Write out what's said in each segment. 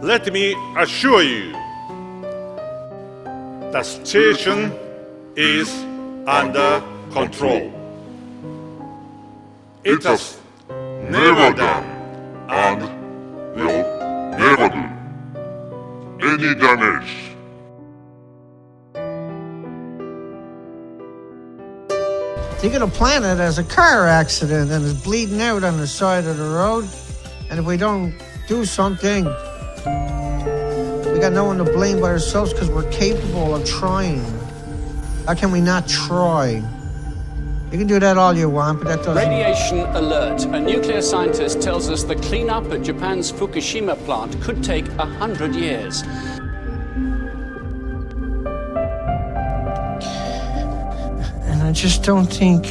Let me assure you, the situation is under control. It has never done and will never do any damage. You're going to plan it as a car accident and it's bleeding out on the side of the road. And if we don't do something, we got no one to blame but ourselves because we're capable of trying. How can we not try? You can do that all you want, but that doesn't... Radiation alert. A nuclear scientist tells us the cleanup at Japan's Fukushima plant could take 100 years. And I just don't think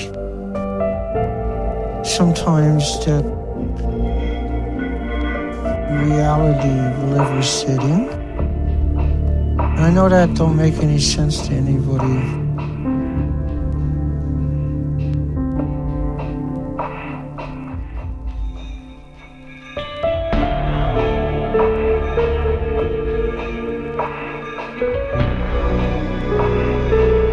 sometimes that reality will ever sit in. And I know that don't make any sense to anybody.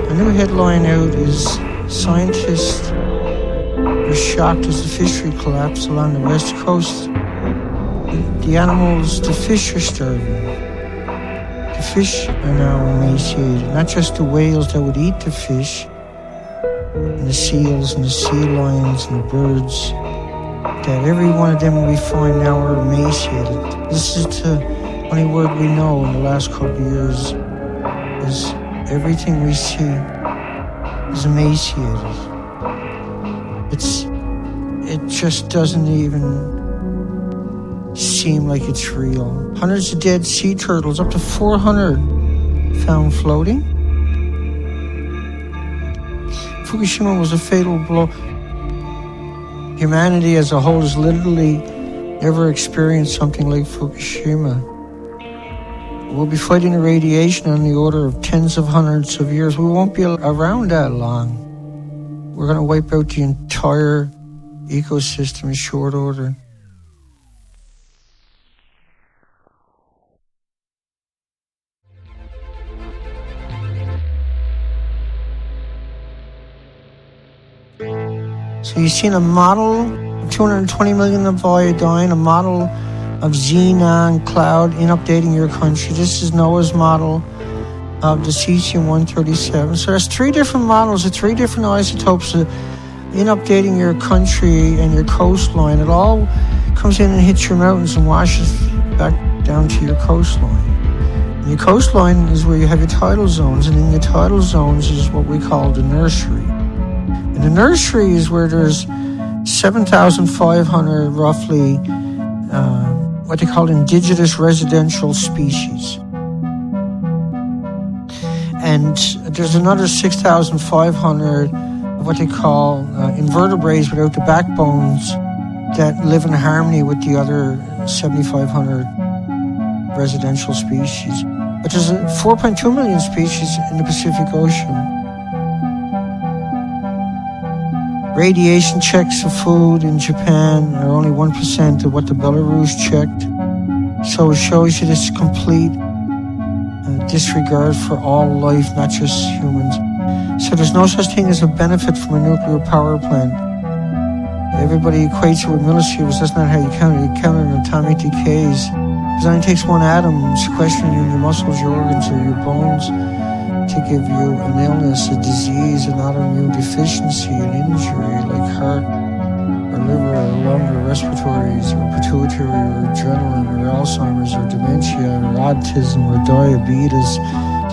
A new headline out is scientists are shocked as the fishery collapsed along the west coast. The animals, the fish are starving. The fish are now emaciated. Not just the whales that would eat the fish, and the seals and the sea lions and the birds, that every one of them we find now are emaciated. This is the only word we know in the last couple of years, is everything we see is emaciated. It just doesn't even seem like it's real. Hundreds of dead sea turtles, up to 400 found floating. Fukushima was a fatal blow. Humanity as a whole has literally never experienced something like Fukushima. We'll be fighting the radiation on the order of tens of hundreds of years. We won't be around that long. We're going to wipe out the entire ecosystem in short order. So you've seen a model of 220 million of iodine, a model of xenon cloud inundating your country. This is NOAA's model of the cesium-137. So there's three different models of three different isotopes inundating your country and your coastline. It all comes in and hits your mountains and washes back down to your coastline. And your coastline is where you have your tidal zones, and in your tidal zones is what we call the nursery. And the nursery is where there's 7,500 roughly what they call indigenous residential species. And there's another 6,500 of what they call invertebrates without the backbones that live in harmony with the other 7,500 residential species. But there's 4.2 million species in the Pacific Ocean. Radiation checks of food in Japan are only 1% of what the Belarus checked. So it shows you this complete disregard for all life, not just humans. So there's no such thing as a benefit from a nuclear power plant. Everybody equates it with military, but that's not how you count it. You count it in atomic decays. Because it only takes one atom sequestering you in your muscles, your organs, or your bones to give you an illness, a disease, an autoimmune deficiency, an injury like heart, or liver, or lung, or respiratories, or pituitary, or adrenaline, or Alzheimer's, or dementia, or autism, or diabetes.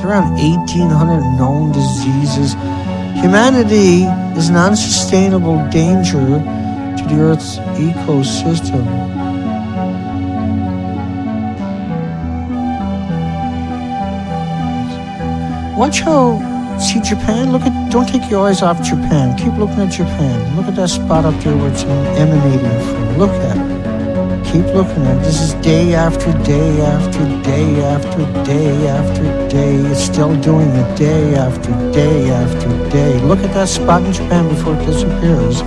There are around 1,800 known diseases. Humanity is an unsustainable danger to the Earth's ecosystem. Watch how, see Japan, don't take your eyes off Japan. Keep looking at Japan. Look at that spot up there where it's emanating from. Look at it. Keep looking at it. This is day after day after day after day after day. It's still doing it day after day after day. Look at that spot in Japan before it disappears.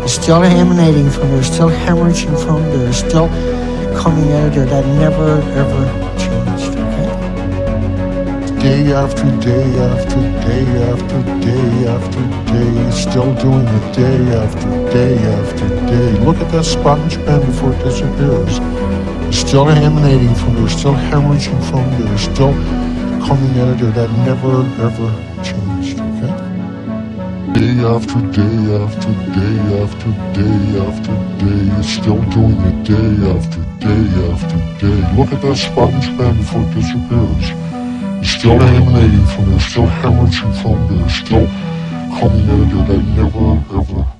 It's still emanating from there, still hemorrhaging from there, still coming out of there. That never, ever changed, okay? Day after day after day after day after day, still doing it day after day after day. Look at that spot in Japan before it disappears. It's still emanating from there, still hemorrhaging from there, still coming out of there. That never ever changed, okay? Day after day after day after day after day, it's still doing it day after day after day. Look at that spot in Japan before it disappears. It's still emanating from there, still hemorrhaging from there, still coming out of there. That never ever